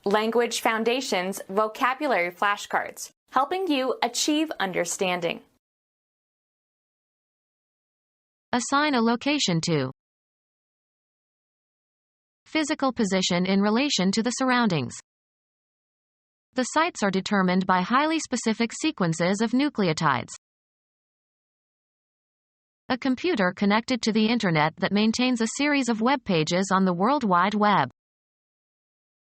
Language Foundations Vocabulary Flashcards, helping you achieve understanding. Assign a location to. Physical position in relation to the surroundings. The sites are determined by highly specific sequences of nucleotides. A computer connected to the Internet that maintains a series of web pages on the World Wide Web.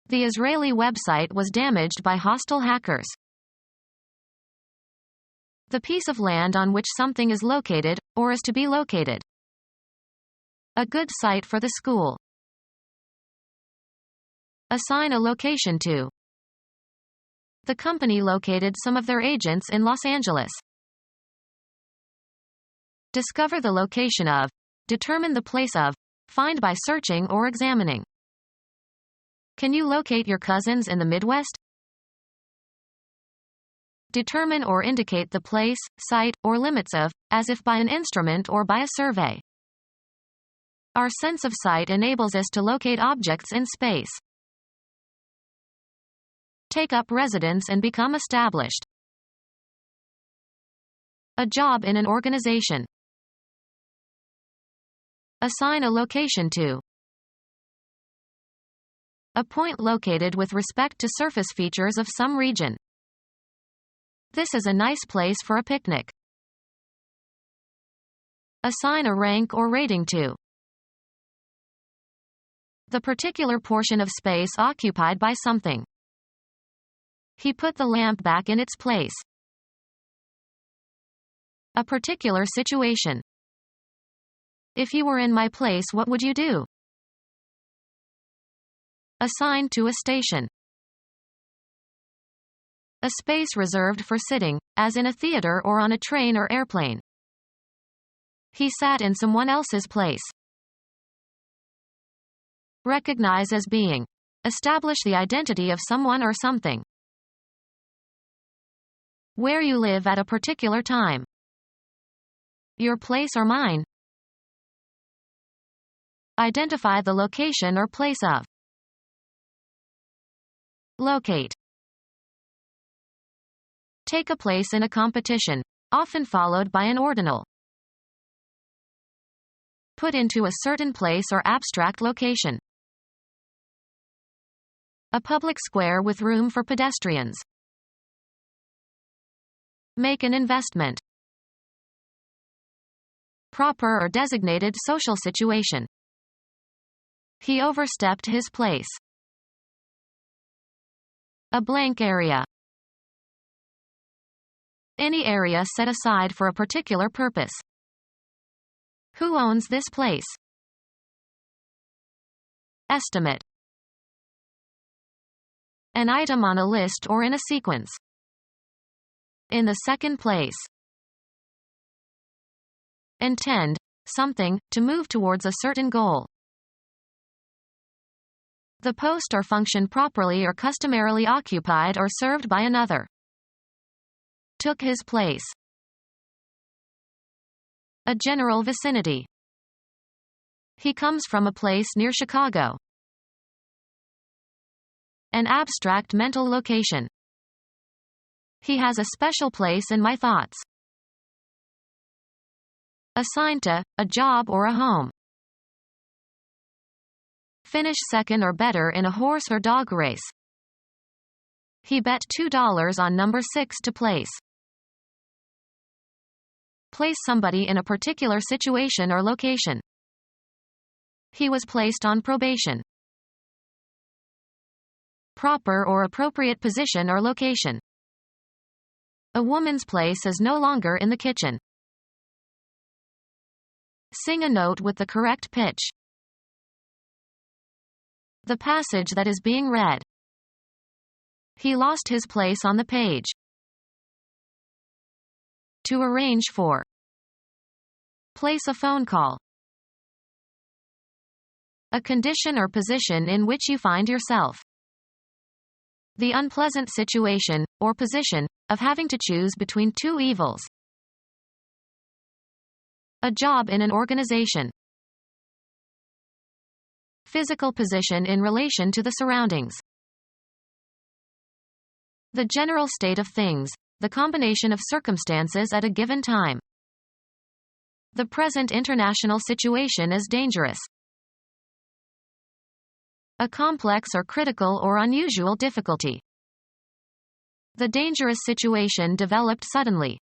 The Israeli website was damaged by hostile hackers. The piece of land on which something is located, or is to be located. A good site for the school. Assign a location to. The company located some of their agents in Los Angeles. Discover the location of. Determine the place of. Find by searching or examining. Can you locate your cousins in the Midwest? Determine or indicate the place, site, or limits of, as if by an instrument or by a survey. Our sense of sight enables us to locate objects in space. Take up residence and become established. A job in an organization. Assign a location to. A point located with respect to surface features of some region. This is a nice place for a picnic. Assign a rank or rating to. The particular portion of space occupied by something. He put the lamp back in its place. A particular situation. If you were in my place, what would you do? Assigned to a station. A space reserved for sitting, as in a theater or on a train or airplane. He sat in someone else's place. Recognize as being. Establish the identity of someone or something. Where you live at a particular time. Your place or mine. Identify the location or place of. Locate. Take a place in a competition, often followed by an ordinal. Put into a certain place or abstract location. A public square with room for pedestrians. Make an investment. Proper or designated social situation. He overstepped his place. A blank area. Any area set aside for a particular purpose. Who owns this place? Estimate. An item on a list or in a sequence. In the second place. Intend, something, to move towards a certain goal. The post or function properly or customarily occupied or served by another. Took his place. A general vicinity. He comes from a place near Chicago. An abstract mental location. He has a special place in my thoughts. Assigned to, a job or a home. Finish second or better in a horse or dog race. He bet $2 on number 6 to place. Place somebody in a particular situation or location. He was placed on probation. Proper or appropriate position or location. A woman's place is no longer in the kitchen. Sing a note with the correct pitch. The passage that is being read. He lost his place on the page. To arrange for. Place a phone call. A condition or position in which you find yourself. The unpleasant situation, or position, of having to choose between two evils. A job in an organization. Physical position in relation to the surroundings. The general state of things, the combination of circumstances at a given time. The present international situation is dangerous. A complex or critical or unusual difficulty. The dangerous situation developed suddenly.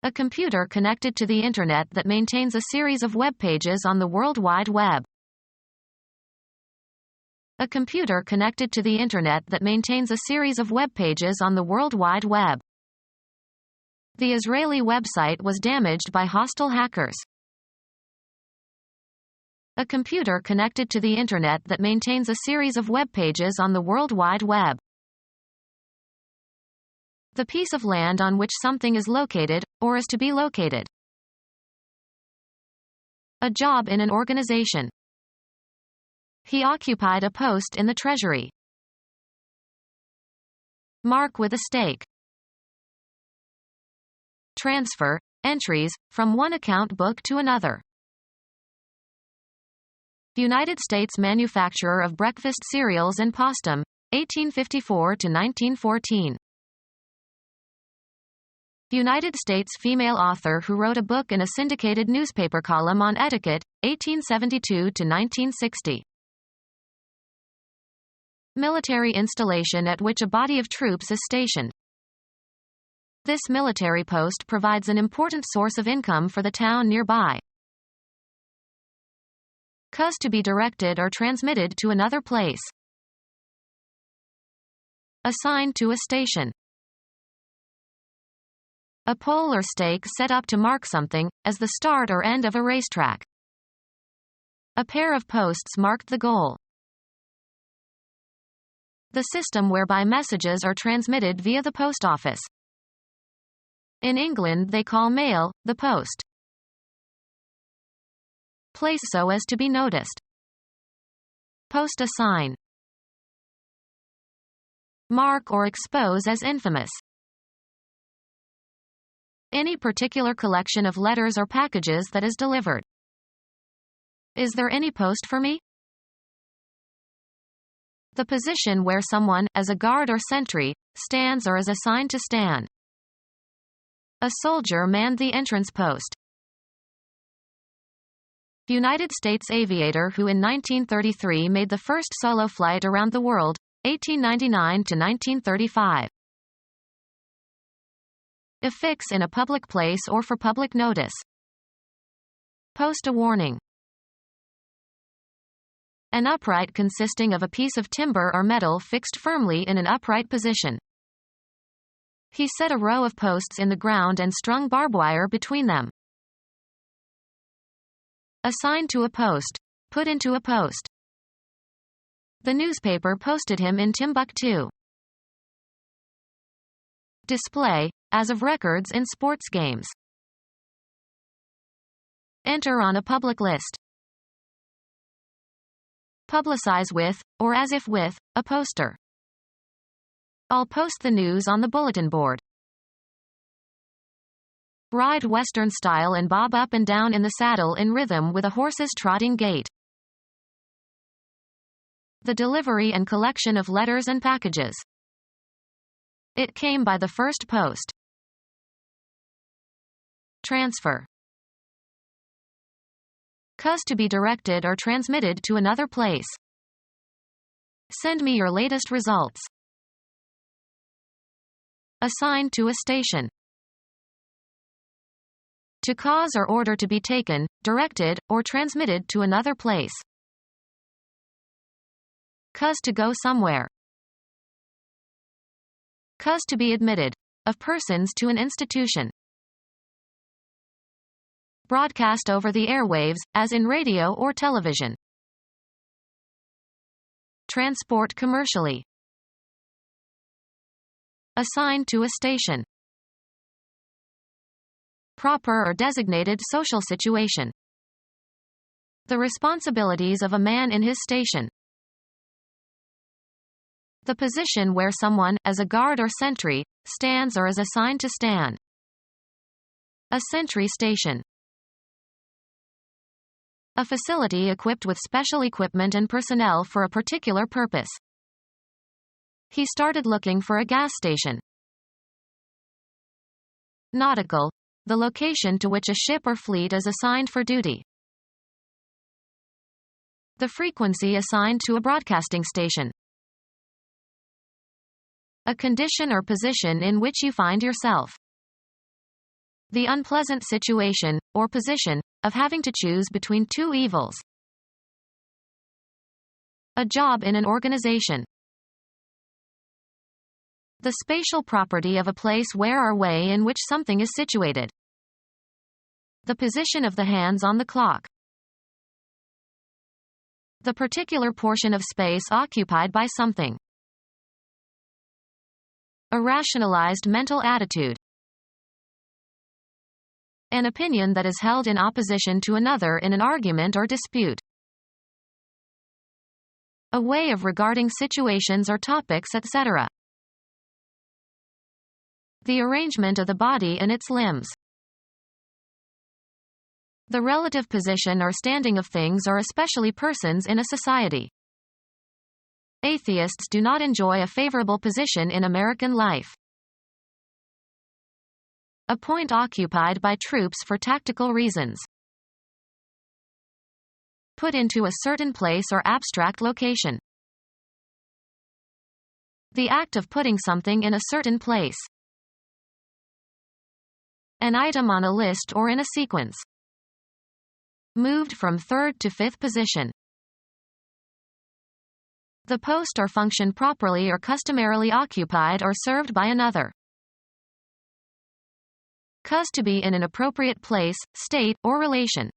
A computer connected to the Internet that maintains a series of web pages on the World Wide Web. A computer connected to the Internet that maintains a series of web pages on the World Wide Web. The Israeli website was damaged by hostile hackers. A computer connected to the Internet that maintains a series of web pages on the World Wide Web. The piece of land on which something is located, or is to be located. A job in an organization. He occupied a post in the Treasury. Mark with a stake. Transfer, entries, from one account book to another. United States manufacturer of breakfast cereals and postum, 1854 to 1914. United States female author who wrote a book in a syndicated newspaper column on etiquette, 1872 to 1960. Military installation at which a body of troops is stationed. This military post provides an important source of income for the town nearby. Cause to be directed or transmitted to another place. Assigned to a station. A pole or stake set up to mark something, as the start or end of a racetrack. A pair of posts marked the goal. The system whereby messages are transmitted via the post office. In England they call mail, the post. Place so as to be noticed. Post a sign. Mark or expose as infamous. Any particular collection of letters or packages that is delivered. Is there any post for me? The position where someone, as a guard or sentry, stands or is assigned to stand. A soldier manned the entrance post. United States aviator who in 1933 made the first solo flight around the world, 1899 to 1935. Affix in a public place or for public notice. Post a warning. An upright consisting of a piece of timber or metal fixed firmly in an upright position. He set a row of posts in the ground and strung barbed wire between them. Assigned to a post. Put into a post. The newspaper posted him in Timbuktu. Display, as of records in sports games. Enter on a public list. Publicize with, or as if with, a poster. I'll post the news on the bulletin board. Ride Western style and bob up and down in the saddle in rhythm with a horse's trotting gait. The delivery and collection of letters and packages. It came by the first post. Transfer. Cause to be directed or transmitted to another place. Send me your latest results. Assigned to a station. To cause or order to be taken, directed, or transmitted to another place. Cause to go somewhere. Cause to be admitted. Of persons to an institution. Broadcast over the airwaves, as in radio or television. Transport commercially. Assigned to a station. Proper or designated social situation. The responsibilities of a man in his station. The position where someone, as a guard or sentry, stands or is assigned to stand. A sentry station. A facility equipped with special equipment and personnel for a particular purpose. He started looking for a gas station. Nautical, the location to which a ship or fleet is assigned for duty. The frequency assigned to a broadcasting station. A condition or position in which you find yourself. The unpleasant situation, or position, of having to choose between two evils. A job in an organization. The spatial property of a place where or way in which something is situated. The position of the hands on the clock. The particular portion of space occupied by something. A rationalized mental attitude. An opinion that is held in opposition to another in an argument or dispute. A way of regarding situations or topics, etc. The arrangement of the body and its limbs. The relative position or standing of things or especially persons in a society. Atheists do not enjoy a favorable position in American life. A point occupied by troops for tactical reasons. Put into a certain place or abstract location. The act of putting something in a certain place. An item on a list or in a sequence. Moved from third to fifth position. The post or function properly or customarily occupied or served by another. Cause to be in an appropriate place, state, or relation.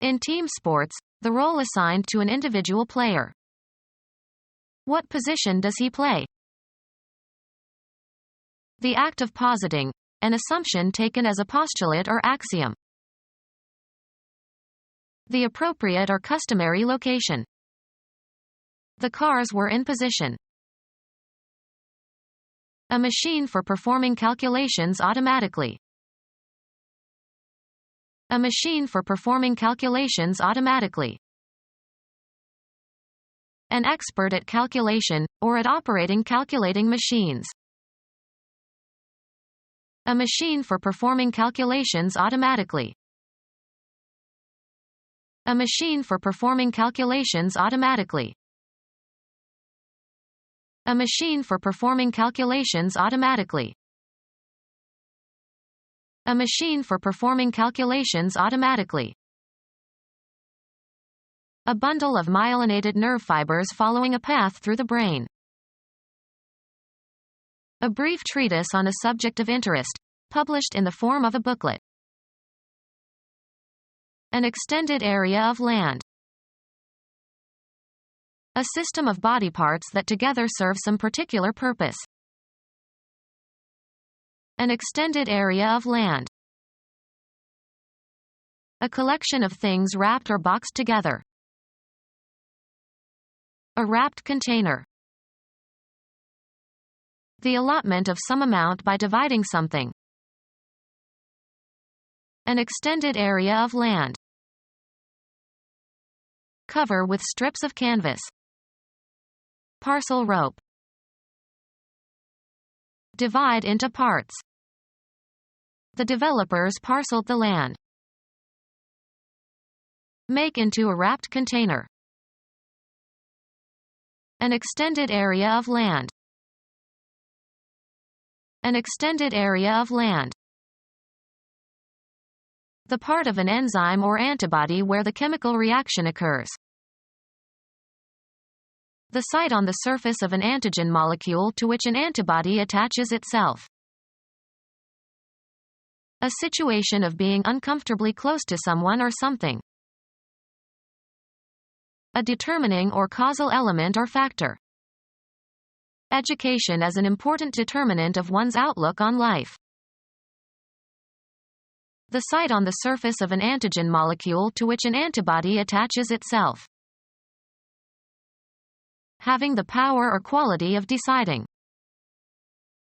In team sports, the role assigned to an individual player. What position does he play? The act of positing, an assumption taken as a postulate or axiom. The appropriate or customary location. The cars were in position. A machine for performing calculations automatically. A machine for performing calculations automatically. An expert at calculation, or at operating calculating machines. A machine for performing calculations automatically. A machine for performing calculations automatically. A machine for performing calculations automatically. A machine for performing calculations automatically. A bundle of myelinated nerve fibers following a path through the brain. A brief treatise on a subject of interest, published in the form of a booklet. An extended area of land. A system of body parts that together serve some particular purpose. An extended area of land. A collection of things wrapped or boxed together. A wrapped container. The allotment of some amount by dividing something. An extended area of land. Cover with strips of canvas. Parcel rope. Divide into parts. The developers parceled the land. Make into a wrapped container. An extended area of land. An extended area of land. The part of an enzyme or antibody where the chemical reaction occurs. The site on the surface of an antigen molecule to which an antibody attaches itself. A situation of being uncomfortably close to someone or something. A determining or causal element or factor. Education as an important determinant of one's outlook on life. The site on the surface of an antigen molecule to which an antibody attaches itself. Having the power or quality of deciding.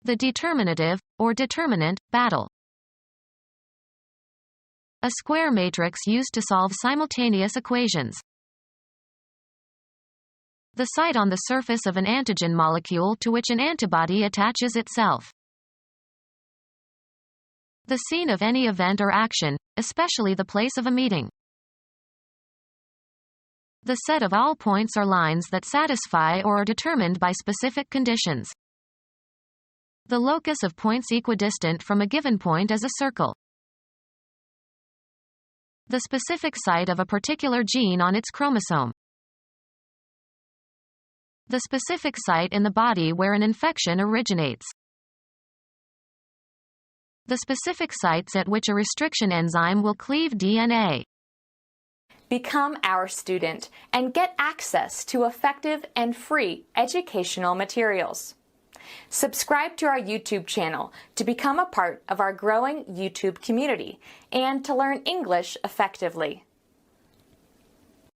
The determinative, or determinant, battle. A square matrix used to solve simultaneous equations. The site on the surface of an antigen molecule to which an antibody attaches itself. The scene of any event or action, especially the place of a meeting. The set of all points or lines that satisfy or are determined by specific conditions. The locus of points equidistant from a given point is a circle. The specific site of a particular gene on its chromosome. The specific site in the body where an infection originates. The specific sites at which a restriction enzyme will cleave DNA. Become our student and get access to effective and free educational materials. Subscribe to our YouTube channel to become a part of our growing YouTube community and to learn English effectively.